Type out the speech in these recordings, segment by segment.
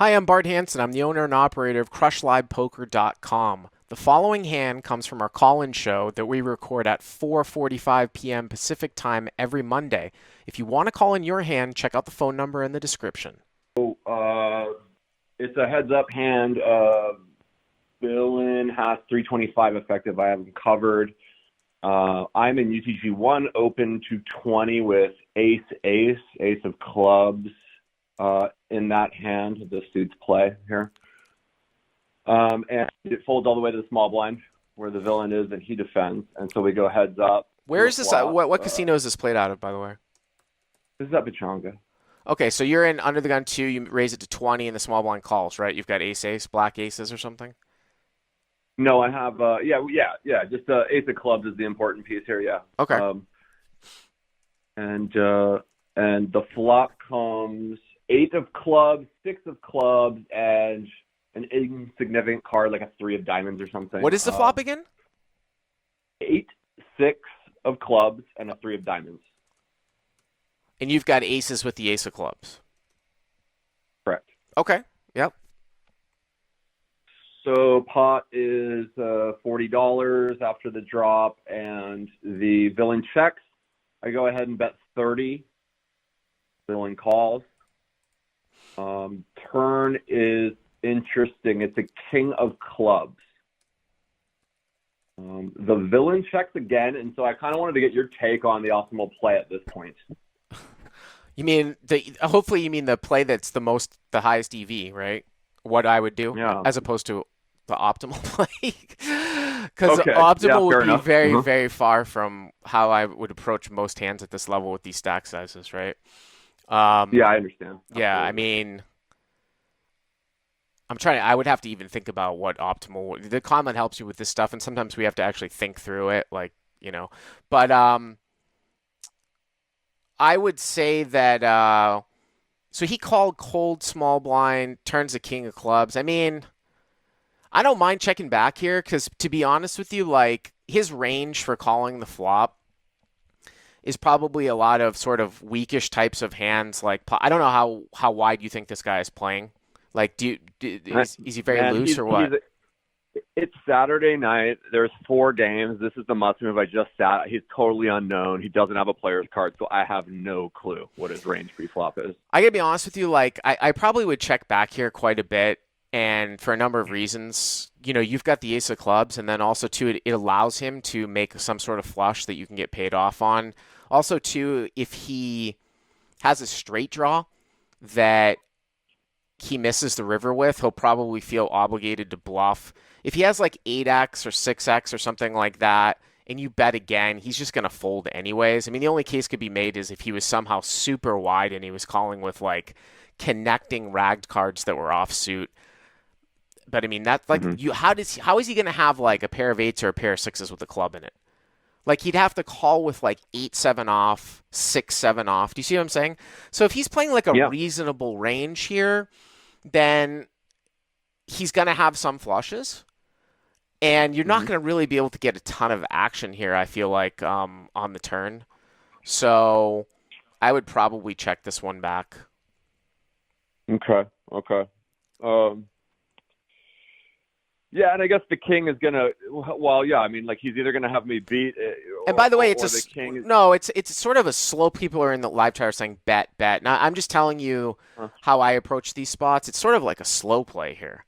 Hi, I'm Bart Hanson. I'm the owner and operator of CrushLivePoker.com. The following hand comes from our call-in show that we record at 4:45 p.m. Pacific Time every Monday. If you want to call in your hand, check out the phone number in the description. It's a heads-up hand. Villain has 325 effective. I have him covered. I'm in UTG 1, open to 20 with ace of clubs in that hand. This dude's play here. And it folds all the way to the small blind where the villain is and he defends. And so we go heads up. Where is this? What casino is this played out of, by the way? This is at Pechanga. Okay, so you're in under the gun 2. You raise it to 20 and the small blind calls, right? You've got ace, black aces or something? No, I have, just ace of clubs is the important piece here, yeah. Okay. And the flop comes 8 of clubs, 6 of clubs, and an insignificant card like a 3 of diamonds or something. What is the flop again? 8, 6 of clubs, and a 3 of diamonds. And you've got aces with the ace of clubs. Correct. Okay, yep. So pot is $40 after the drop, and the villain checks. I go ahead and bet 30. Villain calls. Turn is interesting. It's a king of clubs. The villain checks again, and so I kind of wanted to get your take on the optimal play at this point. You mean hopefully you mean the play that's the highest EV, right? What I would do, as opposed to the optimal play, because optimal would be very, very far from how I would approach most hands at this level with these stack sizes, right? Yeah, I understand. Yeah, I mean, I would have to even think about what optimal. The comment helps you with this stuff, and sometimes we have to actually think through it, But I would say that. So he called cold small blind, turns the king of clubs. I mean, I don't mind checking back here because, to be honest with you, like his range for calling the flop is probably a lot of sort of weakish types of hands. Like, I don't know how wide you think this guy is playing. Like, is he very loose or what? It's Saturday night. There's 4 games. This is the must move. I just sat. He's totally unknown. He doesn't have a player's card, so I have no clue what his range pre-flop is. I gotta be honest with you. Like, I probably would check back here quite a bit. And for a number of reasons, you've got the ace of clubs, and then also, too, it allows him to make some sort of flush that you can get paid off on. Also, too, if he has a straight draw that he misses the river with, he'll probably feel obligated to bluff. If he has like 8x or 6x or something like that, and you bet again, he's just going to fold anyways. I mean, the only case could be made is if he was somehow super wide and he was calling with like connecting ragged cards that were offsuit. But I mean, that's like how is he going to have like a pair of 8s or a pair of 6s with a club in it? Like he'd have to call with like 8-7 off, 6-7 off. Do you see what I'm saying? So if he's playing like a reasonable range here, then he's going to have some flushes, and you're not going to really be able to get a ton of action here, I feel like, on the turn. So I would probably check this one back. Okay. Yeah, and I guess the king is gonna. Well, yeah. I mean, like he's either gonna have me beat. And by the way, it's sort of a slow. People are in the live chat are saying bet. Now I'm just telling you how I approach these spots. It's sort of like a slow play here.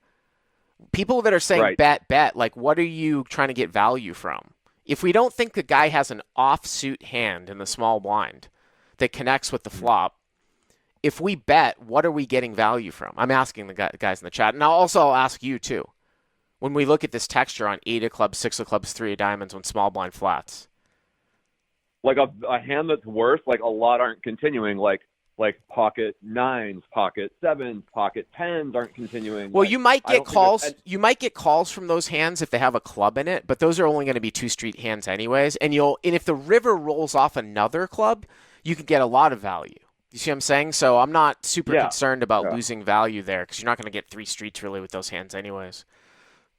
People that are saying bet, like what are you trying to get value from? If we don't think the guy has an offsuit hand in the small blind that connects with the flop, if we bet, what are we getting value from? I'm asking the guys in the chat, and I'll ask you too. When we look at this texture on 8 of clubs, 6 of clubs, 3 of diamonds when small blind flats. Like a hand that's worse, like a lot aren't continuing, like pocket 9s, pocket 7s, pocket 10s aren't continuing. Well, you might get calls. You might get calls from those hands if they have a club in it, but those are only going to be 2 street hands anyways. And if the river rolls off another club, you can get a lot of value. You see what I'm saying? So I'm not super concerned about losing value there because you're not going to get 3 streets really with those hands anyways.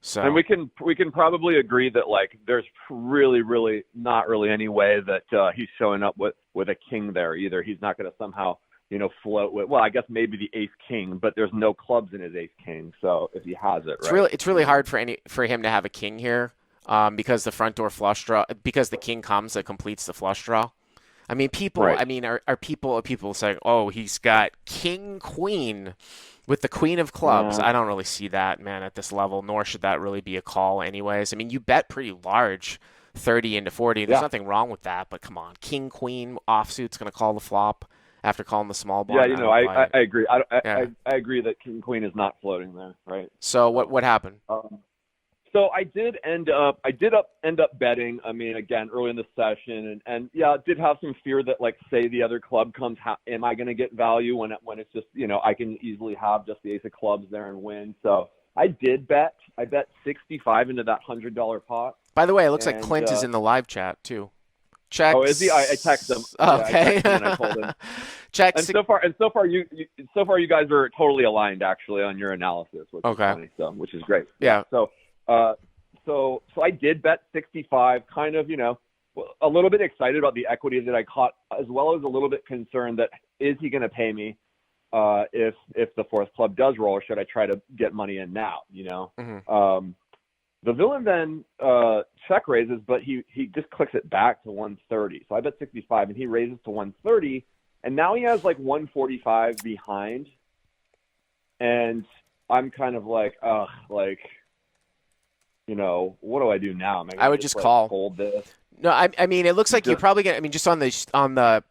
So. And we can probably agree that like there's really not really any way that he's showing up with a king there either. He's not going to somehow float with. Well, I guess maybe the ace king, but there's no clubs in his ace king. So if he has it, right? It's really hard for him to have a king here, because the front door flush draw, because the king comes that completes the flush draw. I mean, Right. are people saying, oh, he's got king queen with the queen of clubs? Yeah. I don't really see that, man, at this level, nor should that really be a call anyways. I mean, you bet pretty large, 30 into 40. There's Yeah. nothing wrong with that, but come on, king queen offsuit's going to call the flop after calling the small Yeah. blind. I don't buy it. I agree. Yeah. I agree that king queen is not floating there, right? So So, what happened? so I did end up betting. I mean, again, early in the session, and yeah, did have some fear that, like, say the other club comes, am I going to get value when it's just, I can easily have just the ace of clubs there and win. So I did bet. I bet 65 into that $100 pot. By the way, it looks like And Clint is in the live chat too. Check. oh, is he? I texted him. Yeah, I Okay. texted him and I told him. Check. And so far you guys are totally aligned actually on your analysis, which is Okay. funny. So, which is great. Yeah. So, so I did bet 65, kind of, a little bit excited about the equity that I caught, as well as a little bit concerned that, is he going to pay me if the fourth club does roll, or should I try to get money in now? Mm-hmm. The villain then check raises, but he just clicks it back to 130. So I bet 65, and he raises to 130, and now he has like 145 behind, and I'm kind of like, ugh, like, what do I do now? Am I I gonna would just like, call. fold this? No, I mean, it looks like you're Just, probably gonna. I mean, just on the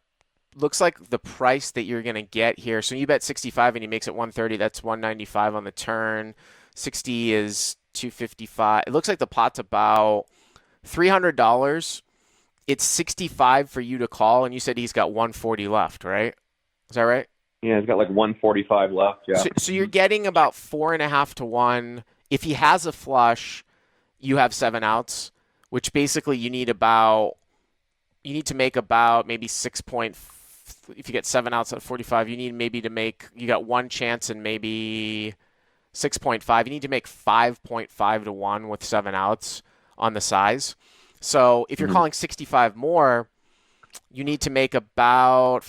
looks like the price that you're gonna get here. So you bet 65 and he makes it 130. That's 195 on the turn. 60 is 255. It looks like the pot's about $300. It's 65 for you to call, and you said he's got 140 left, right? Is that right? yeah, he's got like 145 left. Yeah. So you're getting about 4.5 to 1. If he has a flush, you have 7 outs, which basically you need to make about maybe 6 point. If you get 7 outs at 45, you need maybe to make, you got one chance and maybe 6.5. You need to make 5.5 to 1 with 7 outs on the size. So if you're calling 65 more, you need to make about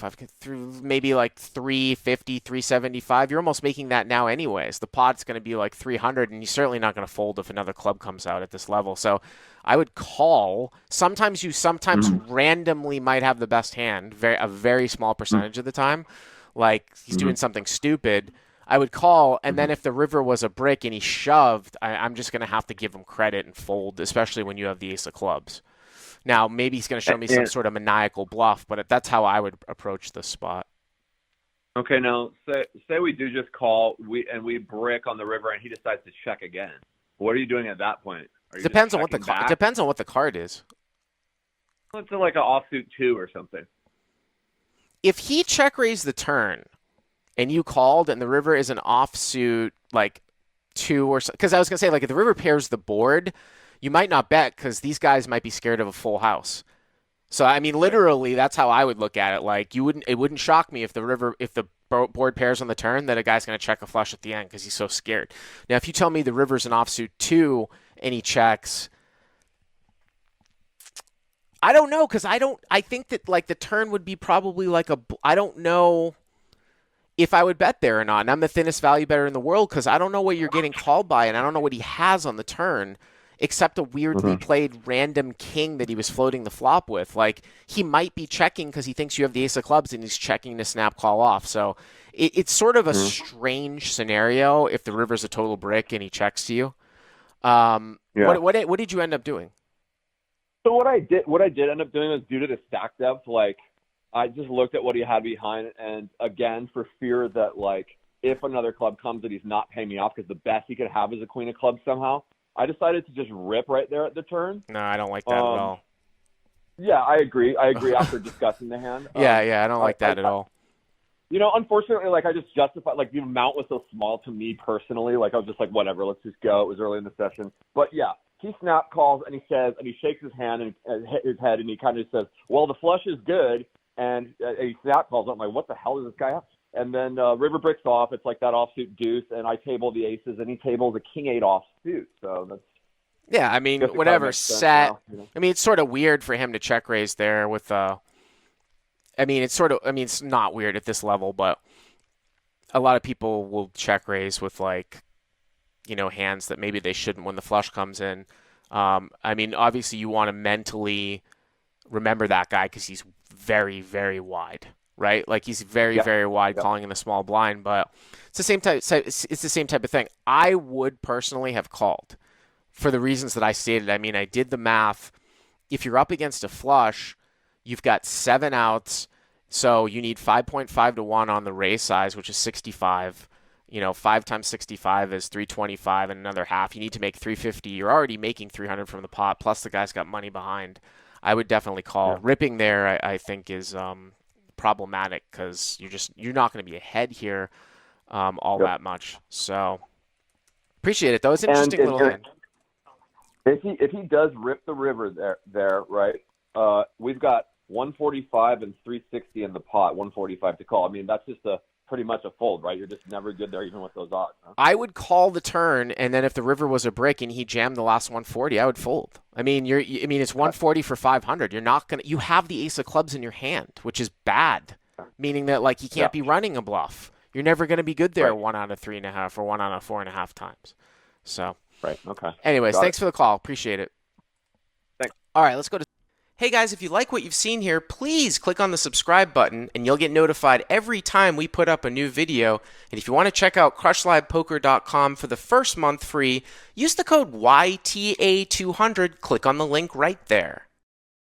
maybe like 350, 375. You're almost making that now anyways. The pot's going to be like 300, and you're certainly not going to fold if another club comes out at this level. So I would call. Sometimes you randomly might have the best hand, a very small percentage of the time. Like he's doing something stupid. I would call, and then if the river was a brick and he shoved, I'm just going to have to give him credit and fold, especially when you have the ace of clubs. Now, maybe he's going to show me some sort of maniacal bluff, but that's how I would approach this spot. Okay, now say we do just call, we brick on the river, and he decides to check again. What are you doing at that point? Are you Depends just on what checking back? it depends on what the card is. Let's say like an offsuit 2 or something. If he check raised the turn and you called and the river is an offsuit like 2 or so, because I was going to say, like, if the river pairs the board, you might not bet because these guys might be scared of a full house. So I mean, literally, that's how I would look at it. Like, it wouldn't shock me if the board pairs on the turn that a guy's going to check a flush at the end because he's so scared. Now, if you tell me the river's an offsuit 2 and he checks, I don't know, because I think that, like, the turn would be probably like I don't know if I would bet there or not. And I'm the thinnest value better in the world because I don't know what you're getting called by, and I don't know what he has on the turn except a weirdly played random king that he was floating the flop with. Like, he might be checking because he thinks you have the ace of clubs and he's checking to snap call off. So it's sort of a strange scenario if the river's a total brick and he checks to you. What did you end up doing? So what I did end up doing was, due to the stack depth, like, I just looked at what he had behind, and again, for fear that, like, if another club comes that he's not paying me off because the best he could have is a queen of clubs somehow, I decided to just rip right there at the turn. No, I don't like that at all. Yeah, I agree after discussing the hand. Yeah, I don't like that at all. Unfortunately, like, I just justified, like, the amount was so small to me personally. Like, I was just like, whatever, let's just go. It was early in the session. But yeah, he snap calls and he shakes his hand and his head, and he kind of says, well, the flush is good. And he snap calls. I'm like, what the hell does this guy have? And then river bricks off. It's like that offsuit deuce, and I table the aces, and he tables a king 8 offsuit. So that's, yeah, I mean, whatever set. Now, I mean, it's sort of weird for him to check raise there with I mean, it's sort of, I mean, it's not weird at this level, but a lot of people will check raise with like, hands that maybe they shouldn't when the flush comes in. I mean, obviously you want to mentally remember that guy because he's very, very wide, right? Like he's very, Yep. very wide Yep. calling in the small blind, but it's the same type. It's the same type of thing. I would personally have called for the reasons that I stated. I mean, I did the math. If you're up against a flush, you've got 7 outs, so you need 5.5 to 1 on the raise size, which is 65. 5 times 65 is 325 and another half. You need to make 350. You're already making 300 from the pot, plus the guy's got money behind. I would definitely call. Yeah. Ripping there, I think, is problematic because you're not going to be ahead here all Yep. that much. So appreciate it though. It's an And, interesting little hand. if he does rip the river there, right? We've got 145 and 360 in the pot, 145 to call. I mean, that's just pretty much a fold, right? You're just never good there, even with those odds. Huh? I would call the turn, and then if the river was a brick and he jammed the last 140, I would fold. I mean, it's 140 for 500. You're not gonna. You have the ace of clubs in your hand, which is bad, meaning that like he can't be running a bluff. You're never gonna be good there Right. 1 out of 3.5 or 1 out of 4.5 times. So, Right. Okay. anyways, Got thanks it. for the call. Appreciate it. Thanks. All right, let's go to. Hey guys, if you like what you've seen here, please click on the subscribe button and you'll get notified every time we put up a new video. And if you want to check out CrushLivePoker.com for the first month free, use the code YTA200. Click on the link right there.